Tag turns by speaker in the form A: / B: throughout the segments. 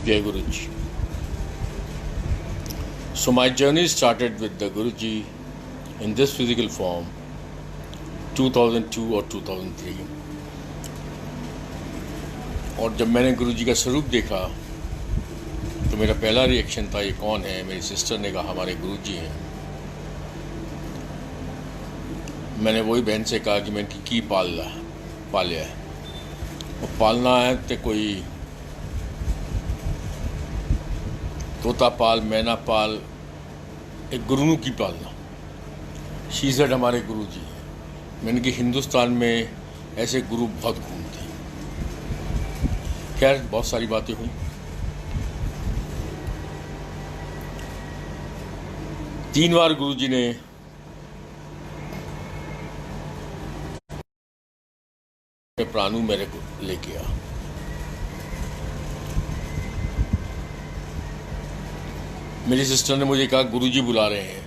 A: Jai Guruji. So my journey started with the Guruji in this physical form 2002 or 2003. और जब मैंने गुरुजी का स्वरूप देखा तो मेरा पहला रिएक्शन था, ये कौन है? मेरी सिस्टर ने कहा हमारे गुरुजी हैं। मैंने वही बहन से कहा कि मैं इनकी की पालिया है, और पालना है तो कोई तोता पाल, मैना पाल, एक गुरुनु की पालना। शी सेड हमारे गुरुजी हैं। मैंने कि हिंदुस्तान में ऐसे गुरु बहुत घूमते हैं। खैर, बहुत सारी बातें हुई। 3 बार गुरुजी ने प्राणु मेरे को लेके आ। मेरी सिस्टर ने मुझे कहा गुरुजी बुला रहे हैं,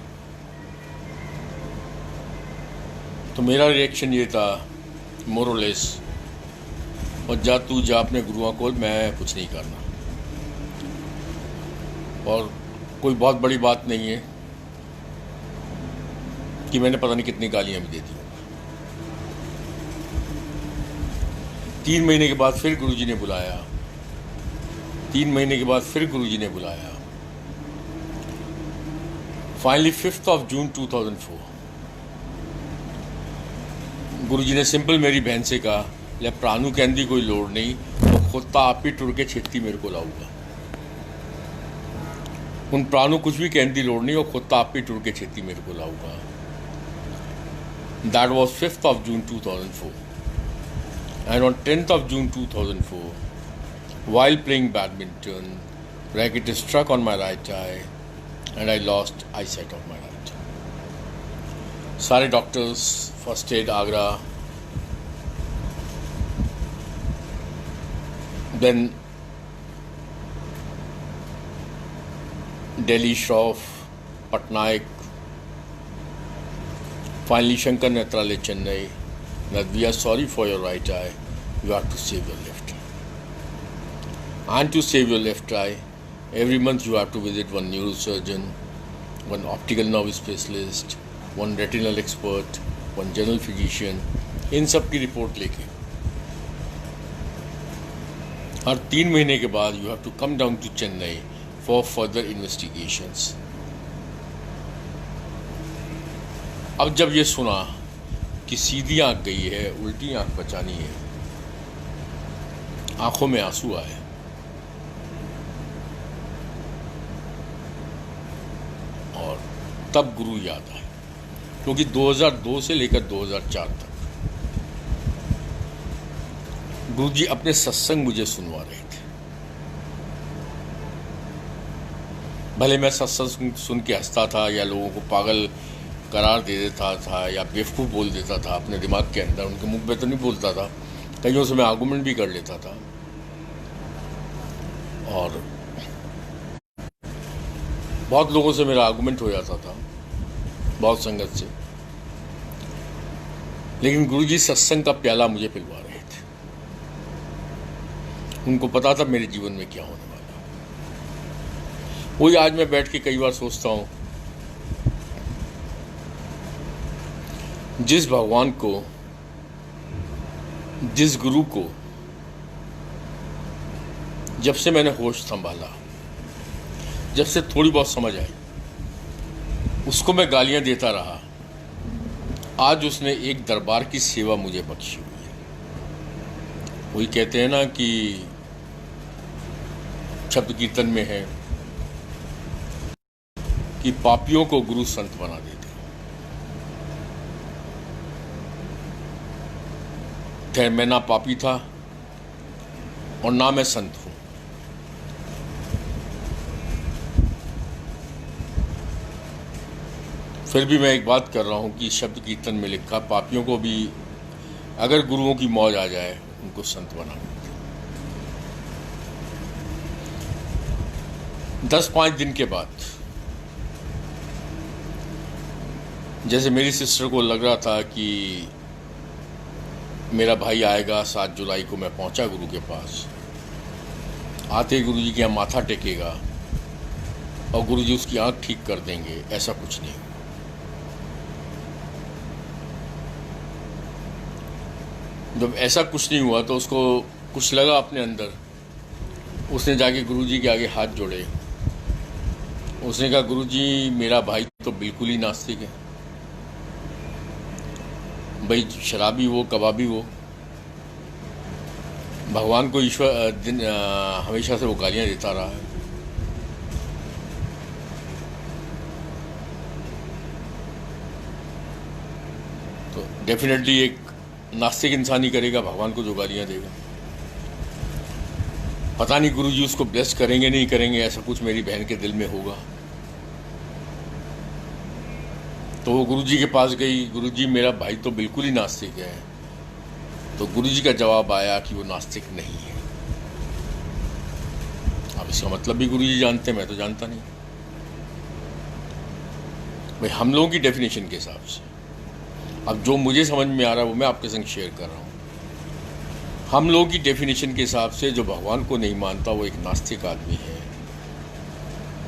A: तो मेरा रिएक्शन ये था मोरलेस, और जा तू जा अपने गुरुओं को, मैं कुछ नहीं करना। और कोई बहुत बड़ी बात नहीं है कि मैंने पता नहीं कितनी गालियां भी दे दी। 3 महीने के बाद फिर गुरुजी ने बुलाया। 3 महीने के बाद फिर गुरुजी ने बुलाया। फाइनली 5th of June 2004 गुरुजी ने सिंपल मेरी बहन से कहा, ले प्राणु कहने कोई लोड़ नहीं, तो खुद तो आप ही टुर के छेती मेरे को लाऊंगा। उन प्राणु कुछ भी कहने की लोड़ नहीं, और खुद तो आप ही टुर के छेती मेरे को लाऊंगा। That was 5th of June 2004. And on 10th of June 2004, while playing badminton, racket struck on my right eye and I lost eyesight of my right. सारे doctors, first at Agra, then Delhi Shroff, Patnaik, finally Shankar Netralaya Chennai, that we are sorry for your right eye, you have to save your left eye. And to save your left eye, every month you have to visit one neurosurgeon, one optical nerve specialist, one retinal expert, one general physician, इन सब की report लेके हर 3 महीने के बाद you have to come down to Chennai for further investigations. अब जब ये सुना कि सीधी आंख गई है, उल्टी आंख बचानी है, आंखों में आंसू आए। और तब गुरु याद आए, क्योंकि 2002 से लेकर 2004 तक गुरुजी अपने सत्संग मुझे सुनवा रहे थे। भले मैं सत्संग सुन के हंसता था, या लोगों को पागल करार दे देता था, या बेवकूफ़ बोल देता था अपने दिमाग के अंदर, उनके मुख पे तो नहीं बोलता था, कईयों से मैं आर्गूमेंट भी कर लेता था। और बहुत लोगों से मेरा आर्गूमेंट हो जाता था, बहुत संगत से। लेकिन गुरुजी सत्संग का प्याला मुझे पिलवा रहे थे। उनको पता था मेरे जीवन में क्या होने वाला। वही आज मैं बैठ के कई बार सोचता हूँ, जिस भगवान को, जिस गुरु को जब से मैंने होश संभाला, जब से थोड़ी बहुत समझ आई, उसको मैं गालियां देता रहा, आज उसने एक दरबार की सेवा मुझे बख्शी हुई है। वही कहते हैं ना कि शब्द कीर्तन में है कि पापियों को गुरु संत बना देते। खैर, मैं ना पापी था और ना मैं संत हूं। फिर भी मैं एक बात कर रहा हूं कि शब्द कीर्तन में लिखा, पापियों को भी अगर गुरुओं की मौज आ जाए, उनको संत बना देते। 10-5 दिन के बाद, जैसे मेरी सिस्टर को लग रहा था कि मेरा भाई आएगा, 7 जुलाई को मैं पहुंचा गुरु के पास। आते गुरु जी के यहाँ माथा टेकेगा और गुरु जी उसकी आँख ठीक कर देंगे, ऐसा कुछ नहीं। जब ऐसा कुछ नहीं हुआ तो उसको कुछ लगा अपने अंदर, उसने जाके गुरु जी के आगे हाथ जोड़े। उसने कहा, गुरु जी मेरा भाई तो बिल्कुल ही नास्तिक है, भाई शराबी वो कबाबी वो, भगवान को ईश्वर हमेशा से वो गालियाँ देता रहा है। तो डेफिनेटली एक नास्तिक इंसान ही करेगा, भगवान को जो गालियाँ देगा। पता नहीं गुरुजी उसको ब्लेस करेंगे नहीं करेंगे, ऐसा कुछ मेरी बहन के दिल में होगा। तो वो गुरुजी के पास गई, गुरुजी मेरा भाई तो बिल्कुल ही नास्तिक है। तो गुरुजी का जवाब आया कि वो नास्तिक नहीं है। अब इसका मतलब भी गुरुजी जानते हैं, मैं तो जानता नहीं। भाई हम लोगों की डेफिनेशन के हिसाब से, अब जो मुझे समझ में आ रहा है वो मैं आपके संग शेयर कर रहा हूँ। हम लोगों की डेफिनेशन के हिसाब से जो भगवान को नहीं मानता वो एक नास्तिक आदमी है,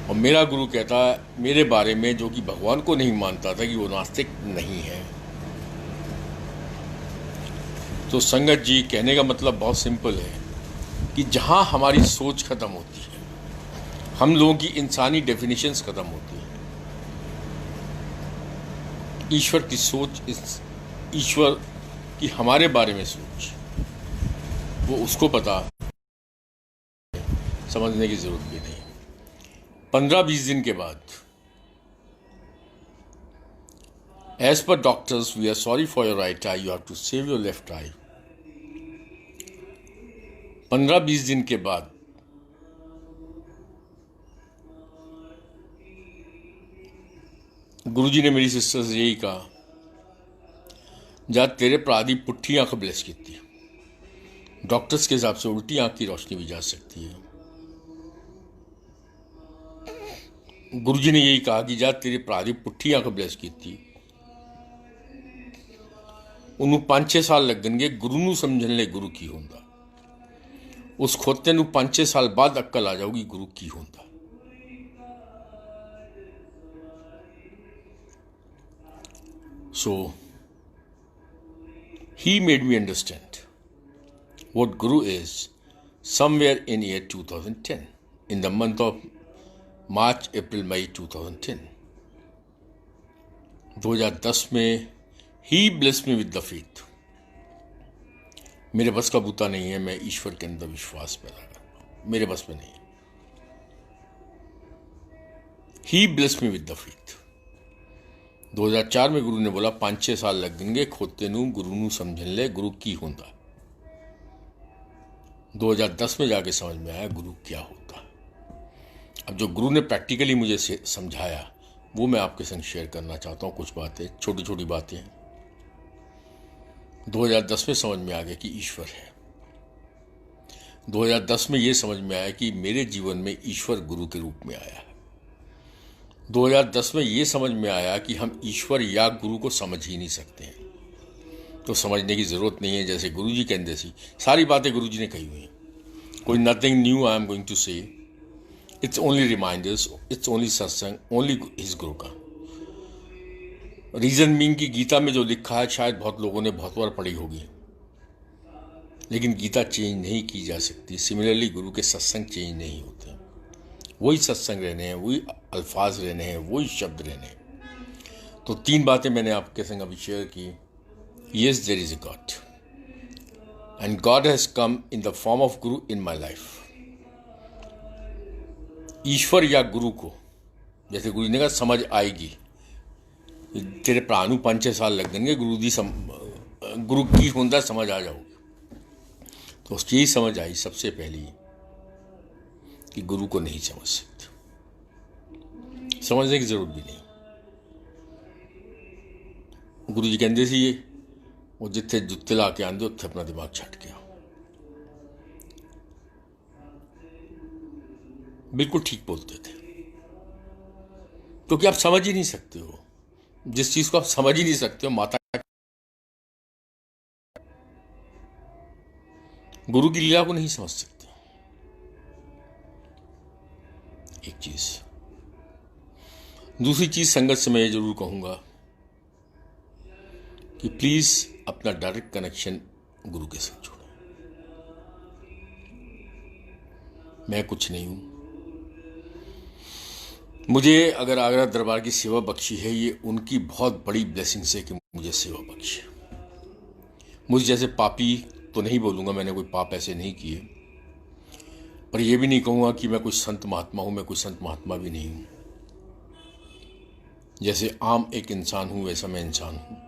A: और मेरा गुरु कहता है मेरे बारे में, जो कि भगवान को नहीं मानता था, कि वो नास्तिक नहीं है। तो संगत जी, कहने का मतलब बहुत सिंपल है कि जहाँ हमारी सोच खत्म होती है, हम लोगों की इंसानी डेफिनेशंस खत्म होती है, ईश्वर की सोच, ईश्वर की हमारे बारे में सोच, वो उसको पता, समझने की जरूरत भी नहीं। 15-20 दिन के बाद, as per doctors we are sorry for your right eye, you have to save your left eye. 15-20 दिन के बाद गुरुजी ने मेरी सिस्टर से यही कहा, जा तेरे प्रादी पुट्ठी आंख ब्लेस की थी, डॉक्टर्स के हिसाब से उल्टी आंख की रोशनी भी जा सकती है। गुरुजी ने यही कहा कि जा तेरी प्रादी पुट्ठी आंख ब्लेस की थी, उन्होंने 5-6 साल लग गए गुरु नू समझन ले गुरु की होंदा, उस खोते नू 5-6 साल बाद अक्कल आ जाऊगी गुरु की होंदा। So he made me understand what Guru is somewhere in year 2010, in the month of March, April, May 2010. 2010 में he blessed me with the faith. मेरे बस का बूता नहीं है, मैं ईश्वर के अंदर विश्वास पैदा कर, मेरे बस में नहीं है। He blessed me with the faith. 2004 में गुरु ने बोला 5-6 साल लग देंगे खोते नू गुरु नू समझन ले गुरु की होंदा। 2010 में जाके समझ में आया गुरु क्या होता। अब जो गुरु ने प्रैक्टिकली मुझे समझाया वो मैं आपके संग शेयर करना चाहता हूँ। कुछ बातें, छोटी छोटी बातें 2010 में समझ में आ गया कि ईश्वर है। 2010 में ये समझ में आया कि मेरे जीवन में ईश्वर गुरु के रूप में आया है। 2010 में ये समझ में आया कि हम ईश्वर या गुरु को समझ ही नहीं सकते हैं, तो समझने की ज़रूरत नहीं है। जैसे गुरु जी कहते सी सारी बातें गुरु जी ने कही हुई हैं, कोई nothing new I am going to say, it's only reminders, it's only satsang, only his guru का। रीज़न मीन की गीता में जो लिखा है शायद बहुत लोगों ने बहुत बार पढ़ी होगी, लेकिन गीता चेंज नहीं की जा सकती। सिमिलरली गुरु के सत्संग चेंज नहीं होते, वही सत्संग रहने हैं, वही अल्फाज रहने हैं, वही शब्द रहने हैं। तो 3 बातें मैंने आपके संग अभी शेयर की। Yes, there is a God and God has come in the form of guru in my life. ईश्वर या गुरु को, जैसे गुरु ने कहा समझ आएगी, तेरे भरा नू 5-6 साल लग देंगे गुरु की होंदा समझ आ जाओगी। तो उसकी यही समझ आई सबसे पहली कि गुरु को नहीं समझ सकते, समझने की जरूरत भी नहीं। गुरु जी कहते सी वो जिथे जुत्ते ला के आंदे उत्थे अपना दिमाग छट गया। बिल्कुल ठीक बोलते थे, क्योंकि आप समझ ही नहीं सकते हो जिस चीज को आप समझ ही नहीं सकते हो। माता गुरु की लीला को नहीं समझ सकते, एक चीज़। दूसरी चीज़, संगत से मैं ये ज़रूर कहूँगा कि प्लीज़ अपना डायरेक्ट कनेक्शन गुरु के साथ जोड़ो। मैं कुछ नहीं हूँ। मुझे अगर आगरा दरबार की सेवा बख्शी है, ये उनकी बहुत बड़ी ब्लेसिंग्स है कि मुझे सेवा बख्शी। मुझे जैसे पापी तो नहीं बोलूँगा, मैंने कोई पाप ऐसे नहीं किए, पर यह भी नहीं कहूँगा कि मैं कोई संत महात्मा हूँ। मैं कोई संत महात्मा भी नहीं हूँ। जैसे आम एक इंसान हूँ वैसा मैं इंसान हूँ।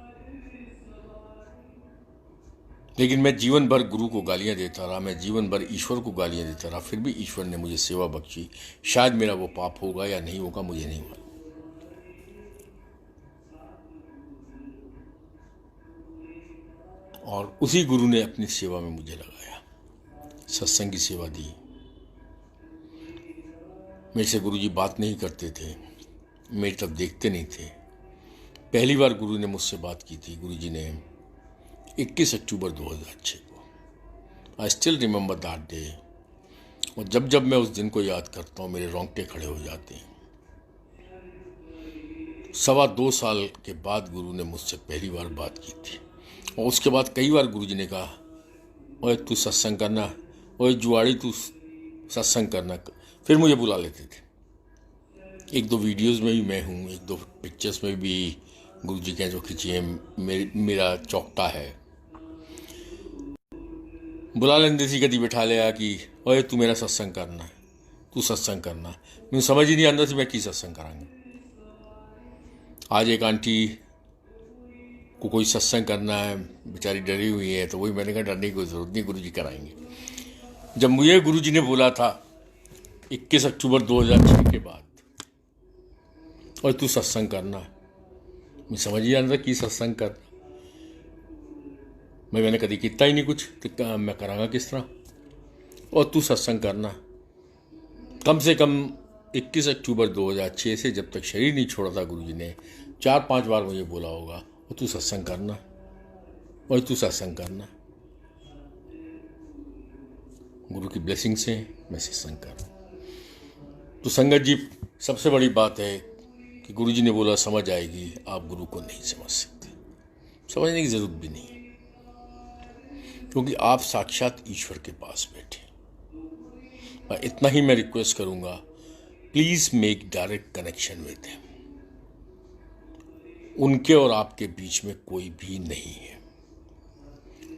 A: लेकिन मैं जीवन भर गुरु को गालियाँ देता रहा, मैं जीवन भर ईश्वर को गालियाँ देता रहा, फिर भी ईश्वर ने मुझे सेवा बख्शी। शायद मेरा वो पाप होगा या नहीं होगा, मुझे नहीं मालूम। और उसी गुरु ने अपनी सेवा में मुझे लगाया, सत्संग की सेवा दी। मेरे से गुरु जी बात नहीं करते थे, मेरी तरफ देखते नहीं थे। पहली बार गुरु ने मुझसे बात की थी, गुरु जी ने 21 अक्टूबर 2006 को। I still remember that day. और जब जब मैं उस दिन को याद करता हूँ मेरे रोंगटे खड़े हो जाते हैं। 2.25 साल के बाद गुरु ने मुझसे पहली बार बात की थी। और उसके बाद कई बार गुरु जी ने कहा, ओए तू सत्संग करना, ओए जुआड़ी तू सत्संग करना। फिर मुझे बुला लेते थे। 1-2 वीडियोज़ में भी मैं हूँ, 1-2 पिक्चर्स में भी गुरु जी के जो खिंची है, मेरा चौकटा है। बुला लेते थे, कभी बैठा लिया कि ओए तू मेरा सत्संग करना है, तू सत्संग करना। मुझे समझ ही नहीं आता थी मैं की सत्संग करांगा। आज एक आंटी को कोई सत्संग करना है, बेचारी डरी हुई है, तो वही मैंने कहा डरने की कोई ज़रूरत नहीं, गुरु जी कराएंगे। जब मुझे गुरु जी ने बोला था 21 अक्टूबर 2006 के बाद, और तू सत्संग करना है, मुझे समझ ही आता कि सत्संग करना। मैंने कभी किया ही नहीं कुछ, तो मैं करांगा किस तरह। और तू सत्संग करना, कम से कम 21 अक्टूबर 2006 से जब तक शरीर नहीं छोड़ा था, गुरु जी ने 4-5 बार मुझे बोला होगा, और तू सत्संग करना, और तू सत्संग करना। गुरु की ब्लेसिंग से मैं सत्संग कर रहा हूँ। तो संगत जी, सबसे बड़ी बात है कि गुरु जी ने बोला समझ आएगी, आप गुरु को नहीं समझ सकते। समझने की जरूरत भी नहीं, क्योंकि आप साक्षात ईश्वर के पास बैठे। मैं इतना ही मैं रिक्वेस्ट करूंगा, please make direct connection with him. उनके और आपके बीच में कोई भी नहीं है,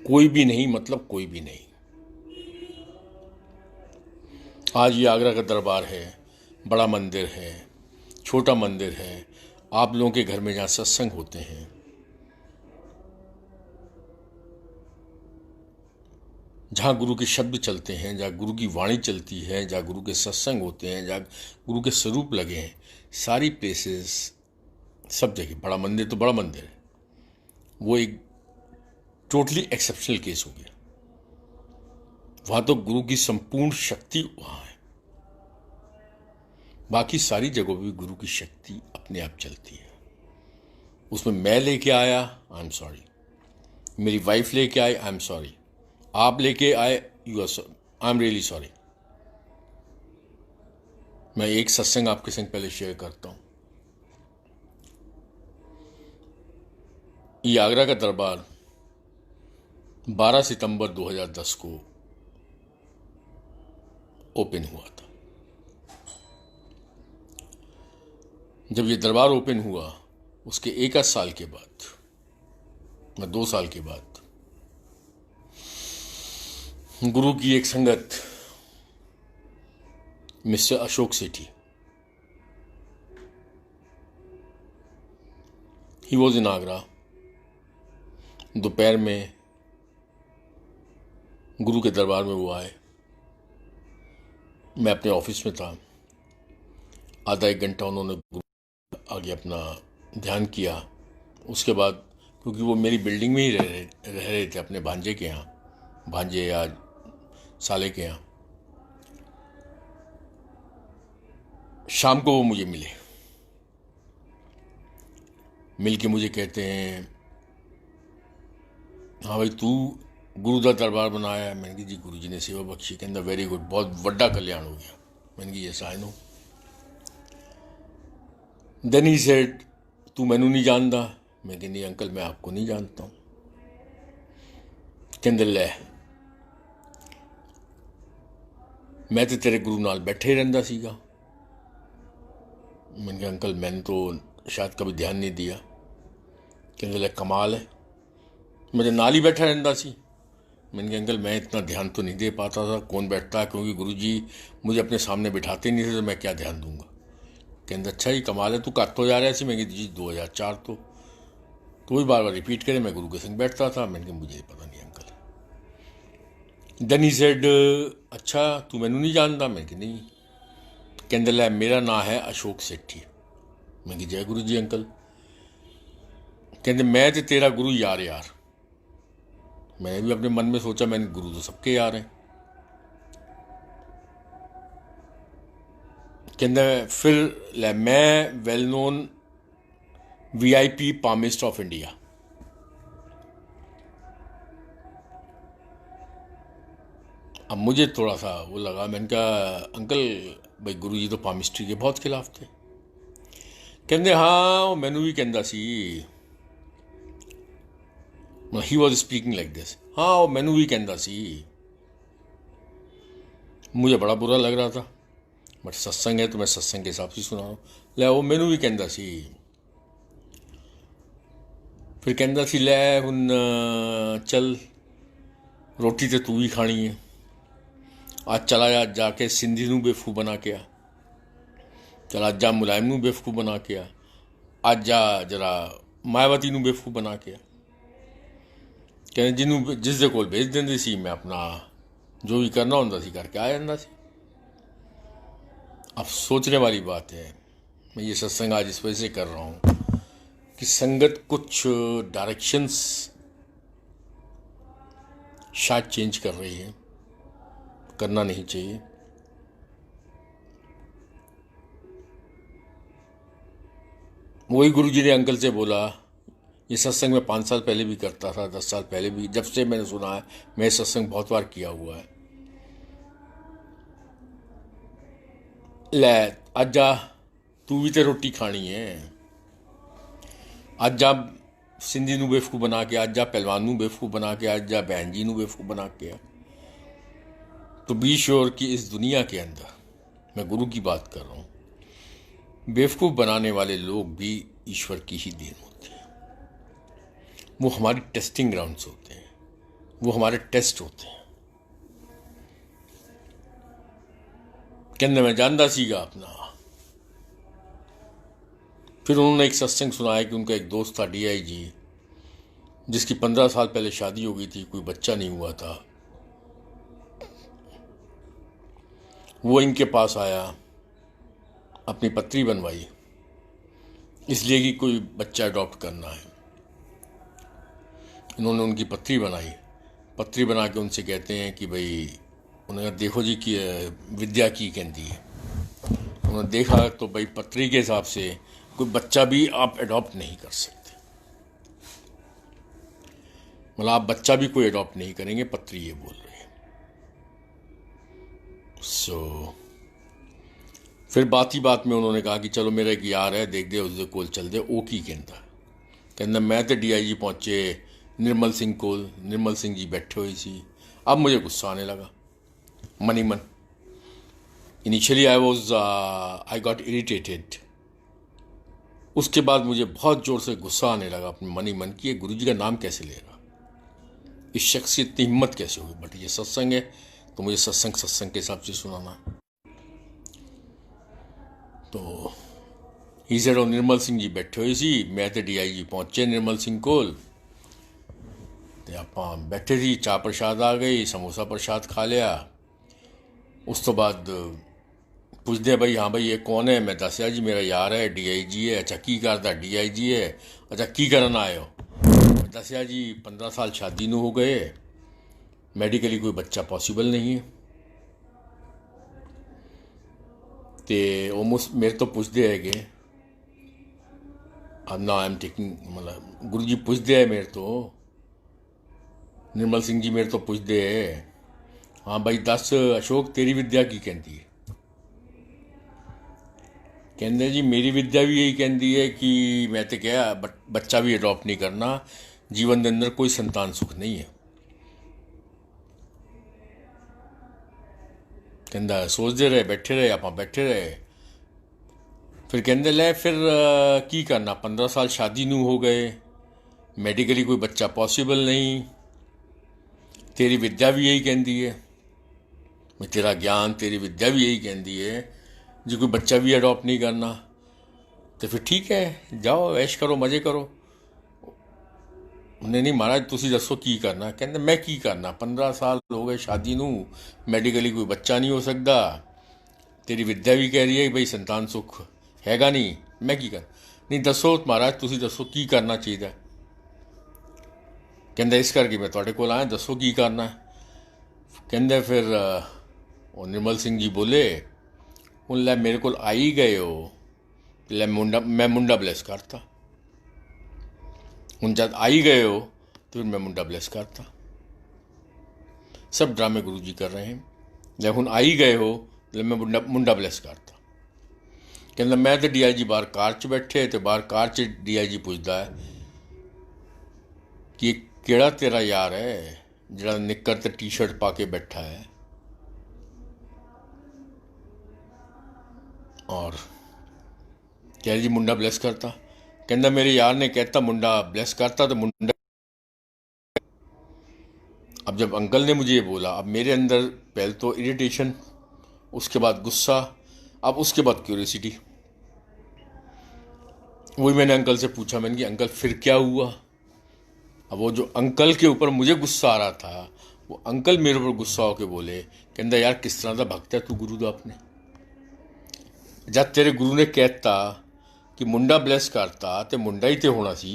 A: कोई भी नहीं, मतलब कोई भी नहीं। आज ये आगरा का दरबार है, बड़ा मंदिर है, छोटा मंदिर है, आप लोगों के घर में जहाँ सत्संग होते हैं, जहाँ गुरु के शब्द चलते हैं, जहाँ गुरु की वाणी चलती है, जहाँ गुरु के सत्संग होते हैं, जहाँ गुरु के स्वरूप लगे हैं, सारी प्लेसेस, सब जगह बड़ा मंदिर तो बड़ा मंदिर है। वो एक टोटली एक्सेप्शनल केस हो गया। वहाँ तो गुरु की संपूर्ण शक्ति वहाँ है। बाकी सारी जगहों पर भी गुरु की शक्ति अपने आप चलती है। उसमें मैं लेके आया, आई एम सॉरी। मेरी वाइफ लेके आई, आई एम सॉरी। आप लेके आए, you are I am really sorry. मैं एक सत्संग आपके संग पहले शेयर करता हूं। ये आगरा का दरबार 12 सितंबर 2010 को ओपन हुआ था। जब ये दरबार ओपन हुआ, उसके 1 साल के बाद, 2 साल के बाद, गुरु की एक संगत, mister Ashok Sethi, he was in Agra. दोपहर में गुरु के दरबार में वो आए। मैं अपने ऑफिस में था। आधा 1 घंटा उन्होंने गुरु आगे अपना ध्यान किया। उसके बाद, क्योंकि वो मेरी बिल्डिंग में ही रह रहे थे, अपने भांजे के यहाँ, भांजे या साले के यहाँ, शाम को वो मुझे मिले। मिल के मुझे कहते हैं, हाँ भाई तू गुरु का दरबार बनाया है। मैंने कहा जी गुरु जी ने सेवा बख्शी। के अंदर वेरी गुड, बहुत बड़ा कल्याण हो गया। मैंने कहा yes I know. Then he said तू मैनू नहीं जानता। मैं कहनी अंकल मैं आपको नहीं जानता हूँ। कहते लै मैं तो तेरे गुरु नाल बैठे ही रहिंदा सीगा। मैंने कहा अंकल मैंने तो शायद कभी ध्यान नहीं दिया। कहते लै कमाल है, मेरे नाल ही बैठा रहता सी। मैंने कहा अंकल मैं इतना ध्यान तो नहीं दे पाता था, कौन बैठता, क्योंकि गुरुजी मुझे अपने सामने बिठाते नहीं थे, तो मैं क्या ध्यान दूंगा। कहते अच्छा ही कमाल है, तू कर तो जा रहा सी। मैं कहा जी 2004 तो भी बार बार रिपीट करे मैं गुरु के संग बैठता था। मैंने कहा मुझे पता नहीं अंकल। देन ही सेड अच्छा तू मैनू नहीं जानता। मैं कहा नहीं। कहते लै मेरा नाम है अशोक सेठी। मैं कहा जय गुरु जी अंकल। कहते मैं तो तेरा गुरु यार यार। मैंने भी अपने मन में सोचा मैंने गुरु तो सबके यार हैं। कहते फिर लै मैं well known VIP palmist of India. अब मुझे थोड़ा सा वो लगा। मैंने कहा अंकल भाई गुरु जी तो पामिस्ट्री के बहुत खिलाफ थे। कहते हाँ मैनू भी कहता सी। He was speaking like this. हाँ वो मैनू भी कहता सी। मुझे बड़ा बुरा लग रहा था, बट सत्संग है तो मैं सत्संग के हिसाब से सुना रहा हूँ। लै वो मैनू भी कहता सी। फिर कहता सी लै हुन चल रोटी तो तू भी खानी है, आज चला जा जाके सिंधी नू बेवकूफ बना के आ। चल आज जा मुलायम नू बेवकूफ बना के आ। आज जा जरा मायावती नू बेवकूफ बना के आ। कहते जिन्हों जिस दे कोल भेज देंदे सी मैं अपना जो भी करना होंदा सी करके आ जांदा सी। अब सोचने वाली बात है, मैं ये सत्संग आज इस वजह से कर रहा हूँ कि संगत कुछ डायरेक्शंस शायद चेंज कर रही है, करना नहीं चाहिए। वही गुरु जी ने अंकल से बोला, ये सत्संग मैं 5 साल पहले भी करता था, 10 साल पहले भी, जब से मैंने सुना है मैं सत्संग बहुत बार किया हुआ है। लै आज जा तू भी तो रोटी खानी है, आज जा सिंधी नू बेवकूफ बना के, आज जा पहलवान नू बेवकूफ बना के, आज जा बहन जी नू बेवकूफ बना के। तो बी श्योर कि इस दुनिया के अंदर मैं गुरु की बात कर रहा हूँ, बेवकूफ बनाने वाले लोग भी ईश्वर की ही देन होती है। वो हमारी टेस्टिंग ग्राउंड्स होते हैं, वो हमारे टेस्ट होते हैं। कहने मैं जानता सीगा अपना। फिर उन्होंने एक सत्संग सुनाया कि उनका एक दोस्त था DIG, जिसकी 15 साल पहले शादी हो गई थी, कोई बच्चा नहीं हुआ था। वो इनके पास आया, अपनी पत्री बनवाई इसलिए कि कोई बच्चा अडॉप्ट करना है। इन्होंने उनकी पत्री बनाई, पत्री बना के उनसे कहते हैं कि भाई, उन्होंने देखो जी कि विद्या की कहती है। उन्होंने देखा तो भाई पत्री के हिसाब से कोई बच्चा भी आप अडॉप्ट नहीं कर सकते, मतलब आप बच्चा भी कोई अडॉप्ट नहीं करेंगे, पत्री ये बोल रही है। फिर बात ही बात में उन्होंने कहा कि चलो मेरा एक यार है, देख दे उसके कोल चल दे। वो की कहता मैं तो DIG पहुंचे निर्मल सिंह कोल, निर्मल सिंह जी बैठे हुए सी। अब मुझे गुस्सा आने लगा मनी मन। Initially I got irritated. उसके बाद मुझे बहुत जोर से गुस्सा आने लगा अपने मनी मन की, गुरु जी का नाम कैसे ले रहा, इस शख्स की इतनी हिम्मत कैसे हुई। बट ये सत्संग है तो मुझे सत्संग के हिसाब से सुनाना। तो ही सेड निर्मल सिंह जी बैठे हुए सी, मैं तो DIG पहुंचे निर्मल सिंह कोल ते आपां बैठे सी, चाह प्रसाद आ गई, समोसा प्रसाद खा लिया। उस तो बाद पुछदे भाई हाँ भाई ये कौन है। मैं दसिया जी मेरा यार है, DIG है। अच्छा की करदा, DIG है। अच्छा की करन आए हो। मैं दसिया जी 15 साल शादी नू हो गए, मैडिकली कोई बच्चा पॉसिबल नहीं है। ते वो मेरे तो पुछदे है कि ना आई एम टेकिंग, मतलब गुरु जी पुछदे है मेरे तो, निर्मल सिंह जी मेरे तो पुछदे है हाँ भाई दस अशोक तेरी विद्या की कहती है। कहते जी मेरी विद्या भी यही कहती है कि मैं तो क्या बच्चा भी अडॉप्ट नहीं करना, जीवन के अंदर कोई संतान सुख नहीं है। कहता सोचते रहे, बैठे रहे, आप बैठे रहे। फिर कहते ले फिर की करना, 15 साल शादी नू हो गए, मेडिकली कोई बच्चा पॉसिबल नहीं। तेरी विद्या भी यही कहती है, तेरा ज्ञान, तेरी विद्या भी यही कहती है जी कोई बच्चा भी अडॉप्ट नहीं करना। तो फिर ठीक है, जाओ ऐश करो, मजे करो। नहीं महाराज तुसी दसो की करना। कहते मैं की करना, 15 साल हो गए शादी नू, मेडिकली कोई बच्चा नहीं हो सकता। तेरी विद्या भी कह रही है कि भाई संतान सुख हैगा नहीं, मैं की कर। नहीं दसो महाराज तुसी दसो की करना चाहिए। कहते इस करके मैं तुहाडे कोल आया, दसो की करना। कहते फिर निर्मल सिंह जी बोले ਹੁਣ ਲੈ मेरे को आई गए हो, ले मैं मुंडा ब्लैस करता। हूँ जब आई गए हो तो फिर मैं मुंडा ब्लैस करता। सब ड्रामे गुरु जी कर रहे हैं। जब हूँ आई गए हो तो मैं मुंडा ब्लैस करता। कहता मैं तो DIG बाहर कार च बैठे, तो बाहर कार च DIG पूछता है कि केड़ा तेरा यार है जरा निक्कर ते टी-शर्ट पा के बैठा है। और कह जी मुंडा ब्लेस करता। कहता मेरे यार ने कहता मुंडा ब्लेस करता, तो मुंडा। अब जब अंकल ने मुझे ये बोला, अब मेरे अंदर पहले तो इरिटेशन, उसके बाद गुस्सा, अब उसके बाद क्यूरियोसिटी। वही मैंने अंकल से पूछा, मैंने कि अंकल फिर क्या हुआ। अब वो जो अंकल के ऊपर मुझे गुस्सा आ रहा था, वो अंकल मेरे ऊपर गुस्सा होकर बोले, कहता यार किस तरह का भक्त है तू गुरु दा अपने। जब तेरे गुरु ने कहता कि मुंडा ब्लैस करता तो मुंडा ही तो होना सी,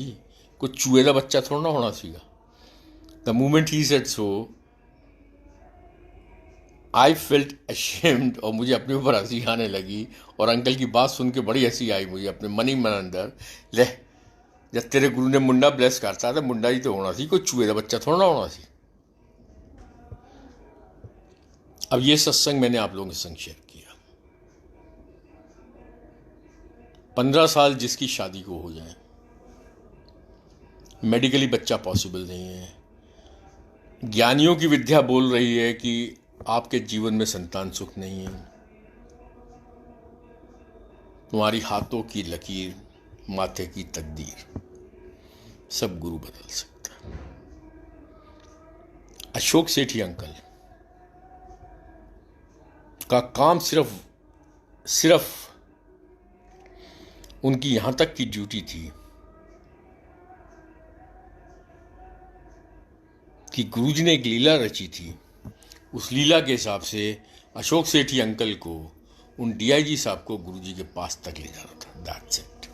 A: कोई चूहे का बच्चा थोड़ा ना होना सीगा। The moment he said so I felt ashamed, और मुझे अपने ऊपर हंसी आने लगी। और अंकल की बात सुन के बड़ी हंसी आई मुझे अपने मन ही मन अंदर। ले जब तेरे गुरु ने मुंडा ब्लैस करता तो मुंडा ही तो होना सी, कोई चूहे का बच्चा थोड़ा ना होना सी। अब ये सत्संग मैंने आप लोगों के संग शेयर किया। 15 साल जिसकी शादी को हो जाए, मेडिकली बच्चा पॉसिबल नहीं है, ज्ञानियों की विद्या बोल रही है कि आपके जीवन में संतान सुख नहीं है, तुम्हारी हाथों की लकीर, माथे की तकदीर, सब गुरु बदल सकता है। अशोक सेठी अंकल का काम सिर्फ उनकी यहां तक की ड्यूटी थी कि गुरुजी ने एक लीला रची थी, उस लीला के हिसाब से अशोक सेठी अंकल को उन DIG साहब को गुरुजी के पास तक ले जाना था। That's it.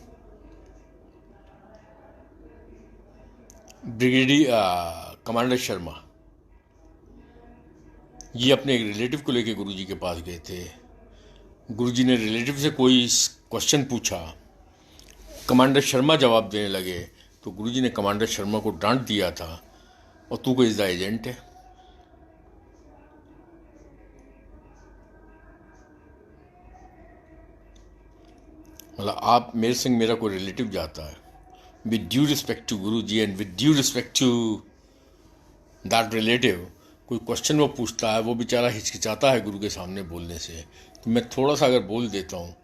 A: Brigadier commander Sharma ये अपने एक रिलेटिव को लेकर गुरुजी के पास गए थे। गुरुजी ने रिलेटिव से कोई क्वेश्चन पूछा, कमांडर शर्मा जवाब देने लगे, तो गुरुजी ने कमांडर शर्मा को डांट दिया था, और तू कोई इसका एजेंट है। मतलब आप मेरे संग मेरा कोई रिलेटिव जाता है, with due respect to Guruji and with due respect to that relative, कोई क्वेश्चन वो पूछता है, वो बेचारा हिचकिचाता है गुरु के सामने बोलने से, तो मैं थोड़ा सा अगर बोल देता हूँ,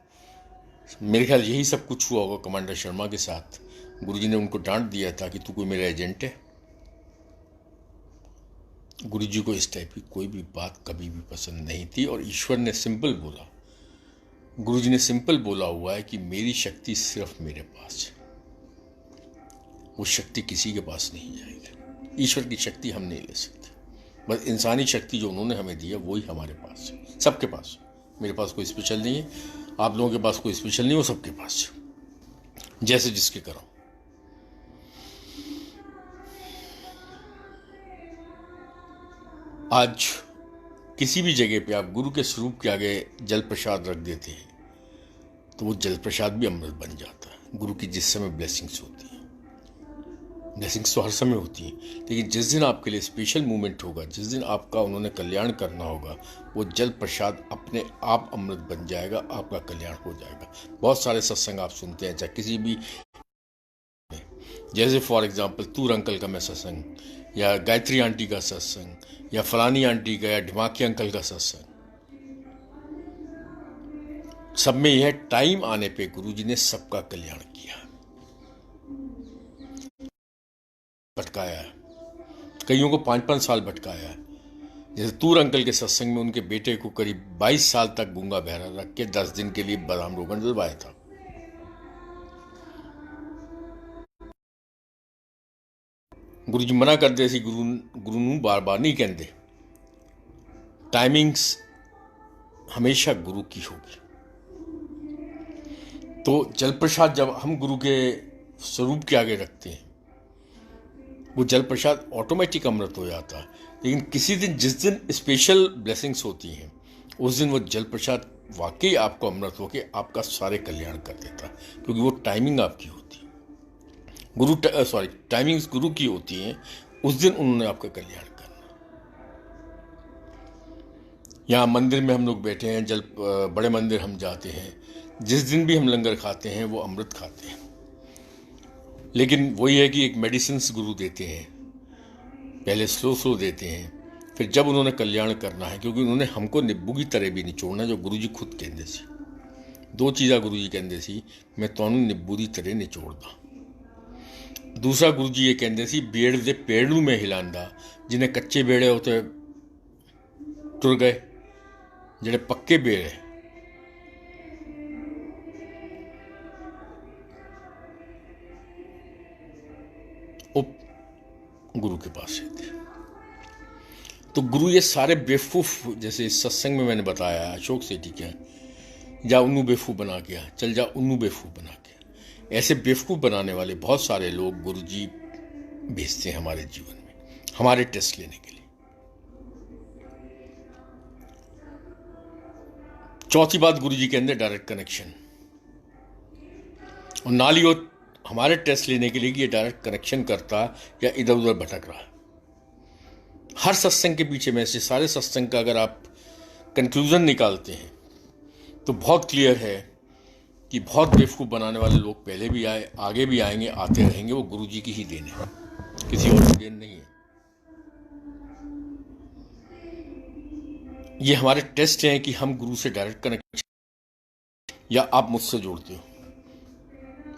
A: मेरे ख्याल यही सब कुछ हुआ होगा कमांडर शर्मा के साथ। गुरुजी ने उनको डांट दिया था कि तू कोई मेरा एजेंट है। गुरुजी को इस टाइप की कोई भी बात कभी भी पसंद नहीं थी, और ईश्वर ने सिंपल बोला, गुरुजी ने सिंपल बोला हुआ है कि मेरी शक्ति सिर्फ मेरे पास है, वो शक्ति किसी के पास नहीं जाएगी। ईश्वर की शक्ति हम नहीं ले सकते, बस इंसानी शक्ति जो उन्होंने हमें दी है वही हमारे पास है, सबके पास। मेरे पास कोई स्पेशल नहीं है, आप लोगों के पास कोई स्पेशल नहीं, वो सबके पास है, जैसे जिसके करो। आज किसी भी जगह पे आप गुरु के स्वरूप के आगे जल प्रसाद रख देते हैं तो वो जल प्रसाद भी अमृत बन जाता है, गुरु की जिस समय ब्लेसिंग्स होती हैं। ब्लेसिंग्स तो हर समय होती हैं, लेकिन जिस दिन आपके लिए स्पेशल मोमेंट होगा, जिस दिन आपका उन्होंने कल्याण करना होगा, वो जल प्रसाद अपने आप अमृत बन जाएगा, आपका कल्याण हो जाएगा। बहुत सारे सत्संग आप सुनते हैं, चाहे किसी भी, जैसे फॉर एग्जांपल तूर अंकल का मैं सत्संग, या गायत्री आंटी का सत्संग, या फलानी आंटी का, या ढिमाकी अंकल का सत्संग, सब में यह टाइम आने पे गुरुजी ने सबका कल्याण किया, भटकाया है। कईयों को 5-5 साल भटकाया है। जैसे तूर अंकल के सत्संग में उनके बेटे को करीब 22 साल तक गूंगा बहरा रख के 10 दिन के लिए बादाम रोगन दिलवाया था। गुरुजी मना करते सी गुरु नूं बार बार नहीं कहते, टाइमिंग्स हमेशा गुरु की होगी। तो जल प्रसाद जब हम गुरु के स्वरूप के आगे रखते हैं, वो जल प्रसाद ऑटोमेटिक अमृत हो जाता है। लेकिन किसी दिन, जिस दिन स्पेशल ब्लेसिंग्स होती हैं, उस दिन वो जल प्रसाद वाकई आपको अमृत होके आपका सारे कल्याण कर देता है, क्योंकि वो टाइमिंग आपकी होती है। टाइमिंग्स गुरु की होती हैं, उस दिन उन्होंने आपका कल्याण करना। यहाँ मंदिर में हम लोग बैठे हैं, बड़े मंदिर हम जाते हैं, जिस दिन भी हम लंगर खाते हैं वो अमृत खाते हैं। लेकिन वही है कि एक मेडिसिन्स गुरु देते हैं, पहले स्लो देते हैं, फिर जब उन्होंने कल्याण करना है, क्योंकि उन्होंने हमको निब्बू की तरह भी निचोड़ना, जो गुरुजी खुद कहते सी। 2 चीज़ा गुरुजी कहते सी, मैं तुहानू निब्बू की तरह निचोड़दा। दूसरा गुरुजी ये कहते सी, बेड़ दे पेड़ नूं मैं हिलांदा, जिन्हें कच्चे बेड़े होते टुर गए, ਜਿਹੜੇ पक्के बेड़ है वो गुरु के पास रहते। तो गुरु ये सारे बेवकूफ़, जैसे इस सत्संग में मैंने बताया अशोक सेठी क्या, जा उन्नू बेवकूफ़ बना के, चल जा उन्नू बेवकूफ़ बना के, ऐसे बेवकूफ़ बनाने वाले बहुत सारे लोग गुरुजी भेजते हैं हमारे जीवन में, हमारे टेस्ट लेने के लिए। चौथी बात गुरुजी के अंदर डायरेक्ट कनेक्शन, और नाली वो हमारे टेस्ट लेने के लिए कि ये डायरेक्ट कनेक्शन करता या इधर उधर भटक रहा है। हर सत्संग के पीछे में से, सारे सत्संग का अगर आप कंक्लूजन निकालते हैं तो बहुत क्लियर है कि बहुत बेवकूफ़ बनाने वाले लोग पहले भी आए, आगे भी आएंगे, आते रहेंगे। वो गुरुजी की ही देन है, किसी और की देन नहीं है। ये हमारे टेस्ट हैं कि हम गुरु से डायरेक्ट कनेक्शन, या आप मुझसे जोड़ते हो।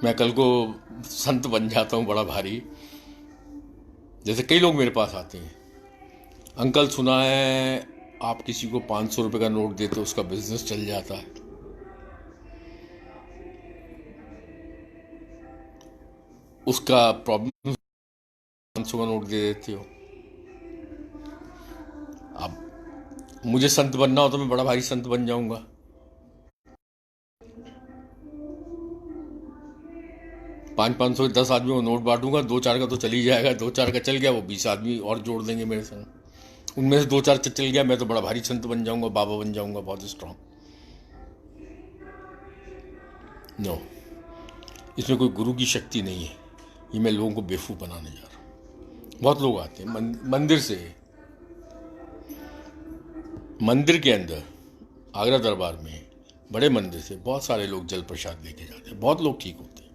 A: मैं कल को संत बन जाता हूँ बड़ा भारी, जैसे कई लोग मेरे पास आते हैं, अंकल सुना है आप किसी को 500 रुपये का नोट देते हो उसका बिजनेस चल जाता है। उसका प्रॉब्लम 500 का नोट दे देते हो। अब मुझे संत बनना हो तो मैं बड़ा भारी संत बन जाऊंगा। पाँच सौ 10 आदमी को नोट बांटूंगा, 2-4 का तो चल ही जाएगा, 2-4 का चल गया, वो 20 आदमी और जोड़ देंगे मेरे संग, उनमें से 2-4 चल गया, मैं तो बड़ा भारी संत बन जाऊंगा, बाबा बन जाऊंगा, बहुत स्ट्रांग। नो, इसमें कोई गुरु की शक्ति नहीं है। ये मैं लोगों को बेवकूफ़ बनाने जा रहा हूँ। बहुत लोग आते हैं मंदिर से, मंदिर के अंदर आगरा दरबार में बड़े मंदिर से बहुत सारे लोग जल प्रसाद लेके जाते हैं, बहुत लोग ठीक होते हैं।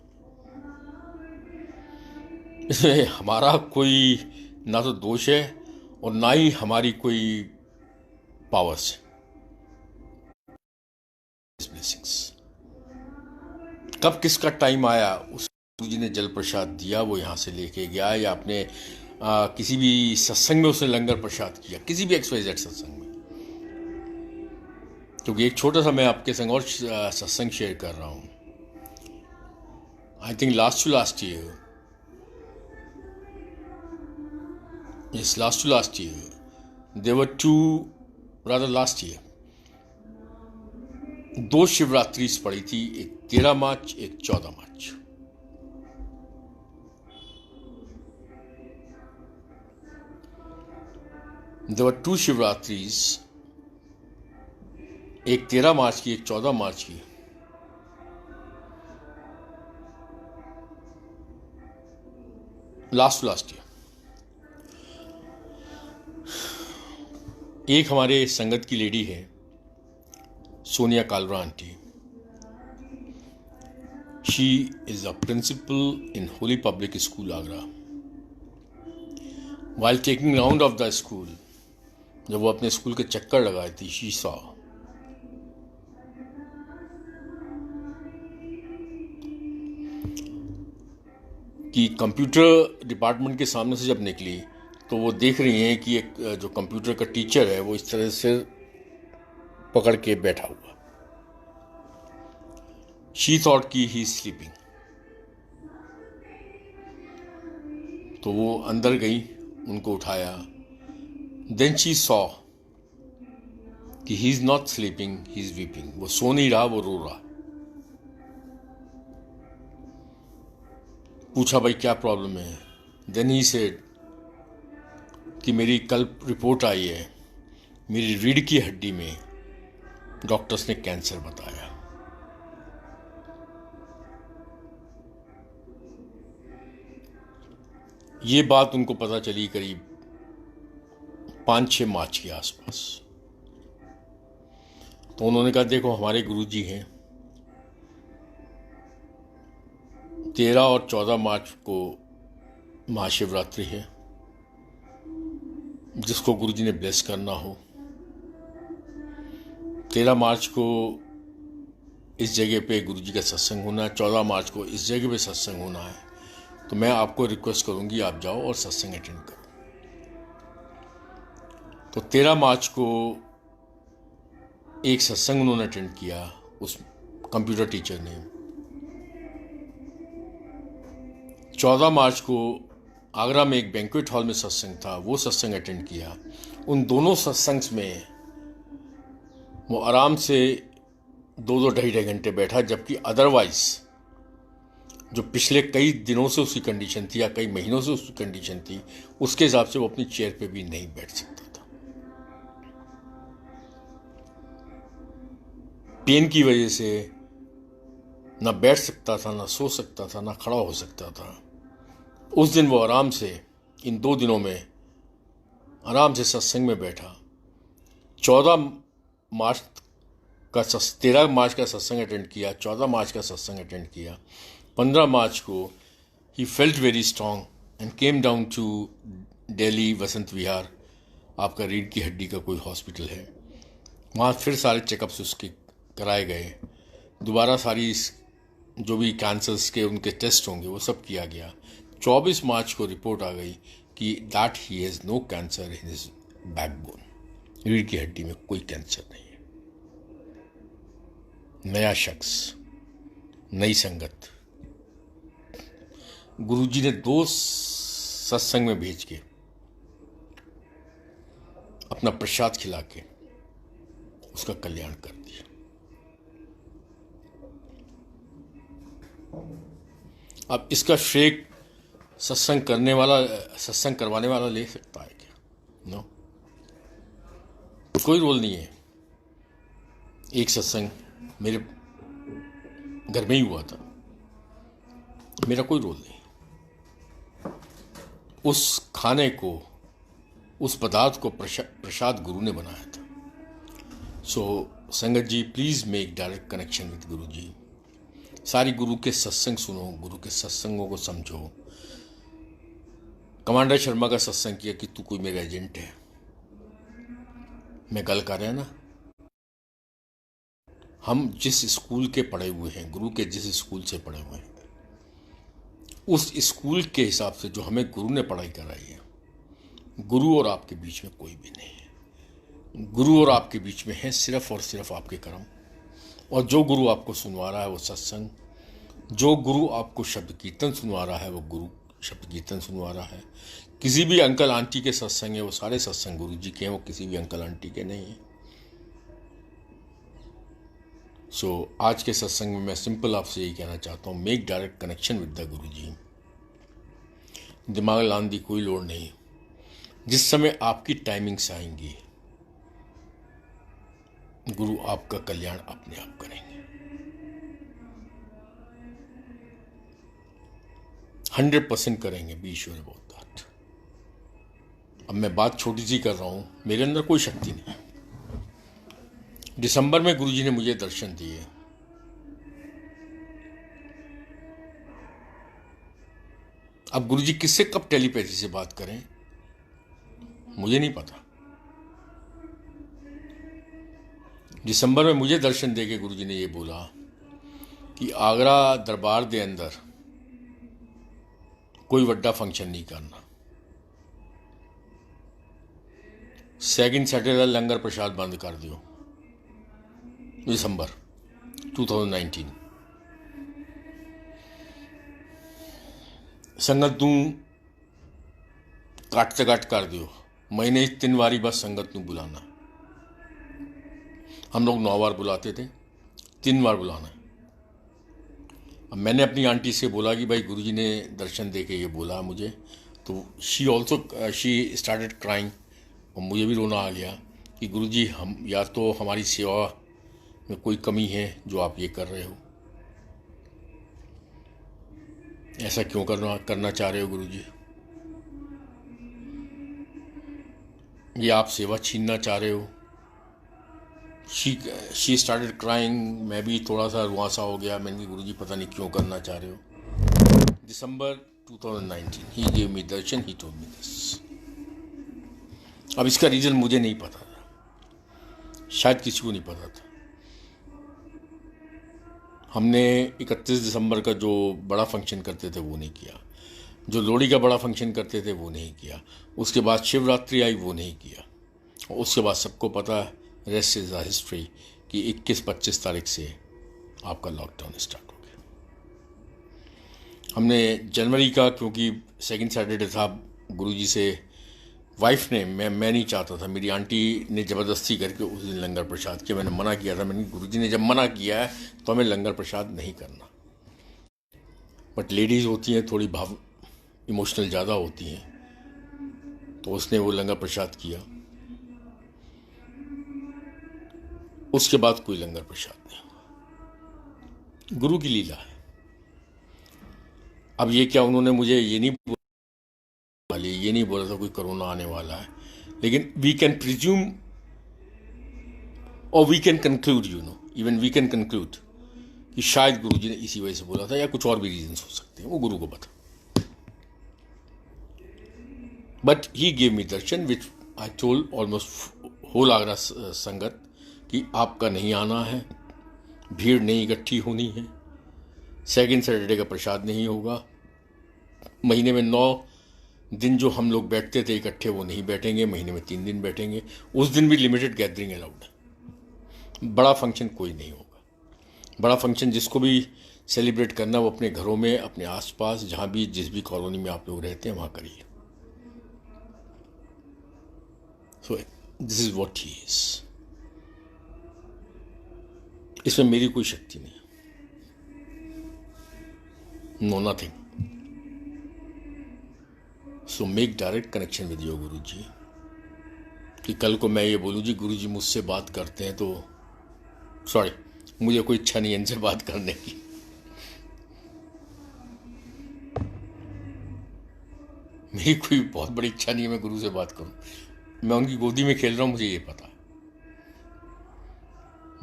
A: इसमें हमारा कोई ना तो दोष है और ना ही हमारी कोई पावर्स है। कब किसका टाइम आया, उस गुरुजी ने जल प्रसाद दिया, वो यहाँ से लेके गया, या अपने किसी भी सत्संग में उसने लंगर प्रसाद किया, किसी भी XYZ सत्संग में। क्योंकि एक छोटा सा मैं आपके संग और सत्संग शेयर कर रहा हूँ। I think last to last year there were 2 last year 2 Shivratri पड़ी थी, एक 13 मार्च, एक 14 मार्च। देयर वर 2 शिवरात्रिज, एक 13 मार्च की, एक 14 मार्च की। लास्ट ईयर एक हमारे संगत की लेडी है, Sonia Kalra aunty. She is a principal in Holy Public School Agra. While taking round of the school, जब वो अपने स्कूल के चक्कर लगाई थी, शी सॉ कि कंप्यूटर डिपार्टमेंट के सामने से जब निकली तो वो देख रही हैं कि एक जो कंप्यूटर का टीचर है वो इस तरह से पकड़ के बैठा हुआ. शी थॉट कि ही इज स्लीपिंग. तो वो अंदर गई, उनको उठाया. देन शी सॉ कि he is not sleeping, he is weeping. वो सो नहीं रहा, वो रो रहा. पूछा भाई क्या प्रॉब्लम है. देन ही सेड कि मेरी कल रिपोर्ट आई है, मेरी रीढ़ की हड्डी में डॉक्टर्स ने कैंसर बताया. ये बात उनको पता चली करीब 5-6 मार्च के आसपास. तो उन्होंने कहा देखो हमारे गुरुजी हैं, 13 और 14 मार्च को महाशिवरात्रि है, जिसको गुरुजी ने ब्लेस करना हो. 13 मार्च को इस जगह पे गुरुजी का सत्संग होना है, 14 मार्च को इस जगह पे सत्संग होना है. तो मैं आपको रिक्वेस्ट करूंगी आप जाओ और सत्संग अटेंड करो. तो 13 मार्च को एक सत्संग उन्होंने अटेंड किया, उस कंप्यूटर टीचर ने. 14 मार्च को आगरा में एक बैंक्वेट हॉल में सत्संग था, वो सत्संग अटेंड किया. उन दोनों सत्संग में वो आराम से 2-2 ढाई घंटे बैठा, जबकि अदरवाइज जो पिछले कई दिनों से उसकी कंडीशन थी या कई महीनों से उसकी कंडीशन थी, उसके हिसाब से वो अपनी चेयर पे भी नहीं बैठ सकता था. पेन की वजह से ना बैठ सकता था, ना सो सकता था, ना खड़ा हो सकता था. उस दिन वो आराम से, इन 2 दिनों में आराम से सत्संग में बैठा. 13 मार्च का सत्संग अटेंड किया, 14 मार्च का सत्संग अटेंड किया. 15 मार्च को he felt very strong and came down to Delhi Vasant Vihar. आपका रीढ़ की हड्डी का कोई हॉस्पिटल है, वहाँ फिर सारे चेकअप्स उसके कराए गए. दोबारा सारी जो भी कैंसर्स के उनके टेस्ट होंगे वो सब किया गया. 24 मार्च को रिपोर्ट आ गई कि that he has no cancer in his backbone. रीढ़ की हड्डी में कोई कैंसर नहीं है. नया शख्स, नई संगत. गुरुजी ने 2 सत्संग में भेज के अपना प्रसाद खिला के उसका कल्याण कर दिया. अब इसका श्रेय सत्संग करवाने वाला ले सकता है क्या? नो, कोई रोल नहीं है. एक सत्संग मेरे घर में ही हुआ था, मेरा कोई रोल नहीं. उस खाने को, उस पदार्थ को प्रसाद गुरु ने बनाया था. So Sangat ji, please make direct connection with guru ji. सारी गुरु के सत्संग सुनो, गुरु के सत्संगों को समझो. कमांडर शर्मा का सत्संग किया कि तू कोई मेरा एजेंट है. मैं गल कर रहा है ना, हम जिस स्कूल के पढ़े हुए हैं, गुरु के जिस स्कूल से पढ़े हुए हैं, उस स्कूल के हिसाब से जो हमें गुरु ने पढ़ाई कराई है, गुरु और आपके बीच में कोई भी नहीं है. गुरु और आपके बीच में है सिर्फ और सिर्फ आपके कर्म. और जो गुरु आपको सुनवा रहा है वो सत्संग, जो गुरु आपको शब्द कीर्तन सुनवा रहा है वो गुरु शब्द कीर्तन सुनवा रहा है. किसी भी अंकल आंटी के सत्संग है, वो सारे सत्संग गुरु जी के हैं, वो किसी भी अंकल आंटी के नहीं हैं. सो आज के सत्संग में मैं सिंपल आपसे यही कहना चाहता हूँ, make direct connection with the गुरु जी. दिमाग लाने की कोई लोड़ नहीं. जिस समय आपकी टाइमिंग्स आएंगी, गुरु आपका कल्याण अपने आप करेंगे. 100% करेंगे, बी श्योर अबाउट दैट। अब मैं बात छोटी सी कर रहा हूँ, मेरे अंदर कोई शक्ति नहीं है। दिसंबर में गुरुजी ने मुझे दर्शन दिए। अब गुरुजी किससे कब टेलीपैथी से बात करें मुझे नहीं पता। दिसंबर में मुझे दर्शन देके गुरुजी ने ये बोला कि आगरा दरबार दे अंदर कोई वड्डा फंक्शन नहीं करना, सेकंड सैटरडे लंगर प्रसाद बंद कर दियो। दिसंबर 2019 संगत तू घट से घट कर दियो, महीने 3 बारी बस संगत नू बुलाना। हम लोग 9 बार बुलाते थे, 3 बार बुलाना है। अब मैंने अपनी आंटी से बोला कि भाई गुरुजी ने दर्शन दे के ये बोला मुझे, तो शी स्टार्टेड क्राइंग, और मुझे भी रोना आ गया कि गुरुजी हम या तो हमारी सेवा में कोई कमी है जो आप ये कर रहे हो, ऐसा क्यों करना चाह रहे हो गुरुजी, ये आप सेवा छीनना चाह रहे हो। शी स्टार्टेड क्राइंग, मैं भी थोड़ा सा रुआसा हो गया। मैंने गुरुजी पता नहीं क्यों करना चाह रहे हो। दिसंबर 2019 ही gave me Darshan, he told me this. अब इसका रीज़न मुझे नहीं पता था, शायद किसी को नहीं पता था। हमने 31 दिसंबर का जो बड़ा फंक्शन करते थे वो नहीं किया, जो लोहड़ी का बड़ा फंक्शन करते थे वो नहीं किया, उसके बाद शिवरात्रि आई वो नहीं किया, और उसके बाद सबको पता है, रेस्ट इज़ अ हिस्ट्री, कि 21-25 तारीख से आपका लॉकडाउन स्टार्ट हो गया। हमने जनवरी का, क्योंकि सेकंड सैटरडे था, गुरुजी से वाइफ ने, मैं नहीं चाहता था, मेरी आंटी ने ज़बरदस्ती करके उस दिन लंगर प्रसाद किया। मैंने मना किया था, मैंने गुरुजी ने जब मना किया है तो हमें लंगर प्रसाद नहीं करना। बट लेडीज़ होती हैं थोड़ी इमोशनल ज़्यादा होती हैं, तो उसने वो लंगर प्रसाद किया। उसके बाद कोई लंगर प्रसाद नहीं हुआ। गुरु की लीला है। अब ये क्या, उन्होंने मुझे ये नहीं बोला था कोई कोरोना आने वाला है, लेकिन वी कैन प्रिज्यूम और we can conclude, even we can conclude कि शायद गुरुजी ने इसी वजह से बोला था, या कुछ और भी रीजंस हो सकते हैं, वो गुरु को पता। But he gave me darshan which I told almost whole Agra sangat कि आपका नहीं आना है, भीड़ नहीं इकट्ठी होनी है, सेकंड सैटरडे का प्रसाद नहीं होगा, महीने में 9 दिन जो हम लोग बैठते थे इकट्ठे वो नहीं बैठेंगे, महीने में 3 दिन बैठेंगे, उस दिन भी लिमिटेड गैदरिंग अलाउड है। बड़ा फंक्शन कोई नहीं होगा। बड़ा फंक्शन जिसको भी सेलिब्रेट करना वो अपने घरों में, अपने आसपास, जहाँ भी जिस भी कॉलोनी में आप लोग रहते हैं वहाँ करिए। So this is what he is. इसमें मेरी कोई शक्ति नहीं, no nothing. So make direct connection with your guru ji, कि कल को मैं ये बोलूँ जी गुरु जी मुझसे बात करते हैं, तो सॉरी, मुझे कोई इच्छा नहीं है इनसे बात करने की। मेरी कोई बहुत बड़ी इच्छा नहीं है मैं गुरु से बात करूं। मैं उनकी गोदी में खेल रहा हूं, मुझे ये पता।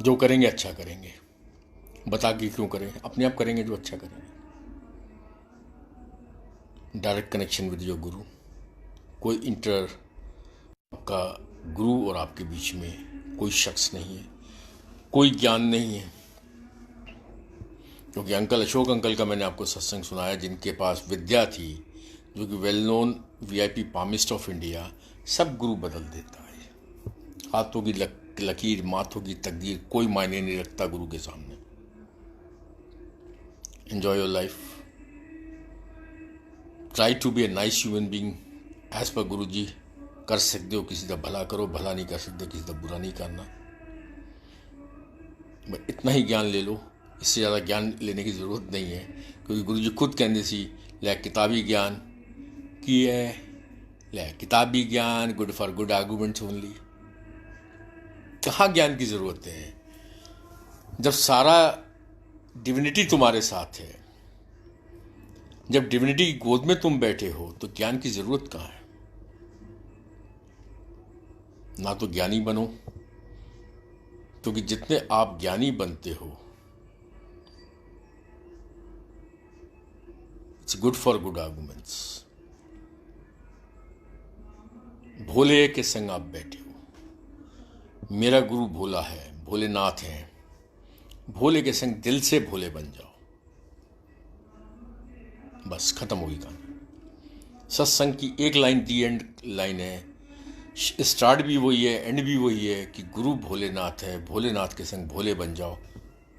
A: जो करेंगे अच्छा करेंगे, बता के क्यों करें, अपने आप करेंगे जो अच्छा करेंगे। डायरेक्ट कनेक्शन विद योर गुरु, कोई आपका गुरु और आपके बीच में कोई शख्स नहीं है, कोई ज्ञान नहीं है। क्योंकि अशोक अंकल का मैंने आपको सत्संग सुनाया, जिनके पास विद्या थी, जो कि well known VIP palmist of India, सब गुरु बदल देता है। हाथों की लकीर, माथों की तकदीर कोई मायने नहीं रखता गुरु के सामने। Enjoy your life, try to be a nice human being as per guru जी। कर सकते हो किसी का भला करो, भला नहीं कर सकते किसी का बुरा नहीं करना। बस इतना ही ज्ञान ले लो, इससे ज़्यादा ज्ञान लेने की ज़रूरत नहीं है। क्योंकि गुरु जी खुद कहते सी, ले किताबी ज्ञान की है, ले किताबी ज्ञान good for good arguments only. कहाँ ज्ञान की ज़रूरत है जब सारा डिविनिटी तुम्हारे साथ है, जब डिविनिटी की गोद में तुम बैठे हो तो ज्ञान की जरूरत कहाँ है? ना तो ज्ञानी बनो, क्योंकि जितने आप ज्ञानी बनते हो, it's good for good arguments. भोले के संग आप बैठे हो। मेरा गुरु भोला है, भोलेनाथ है। भोले के संग दिल से भोले बन जाओ, बस खत्म होगी कहानी। सत्संग की एक लाइन दी एंड लाइन है, स्टार्ट भी वही है, एंड भी वही है कि गुरु भोलेनाथ है, भोलेनाथ के संग भोले बन जाओ,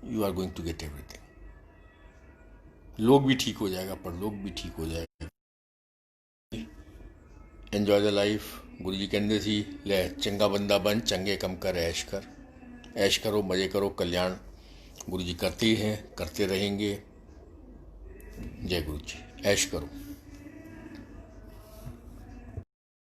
A: you are going to get everything. लोग भी ठीक हो जाएगा, पर लोग भी ठीक हो जाएगा। Enjoy the life. गुरु जी कहते सी ले चंगा बंदा बन, चंगे कम कर, ऐश कर। ऐश करो, मजे करो, कल्याण गुरु जी करते ही हैं, करते रहेंगे। जय गुरु जी। ऐश करो।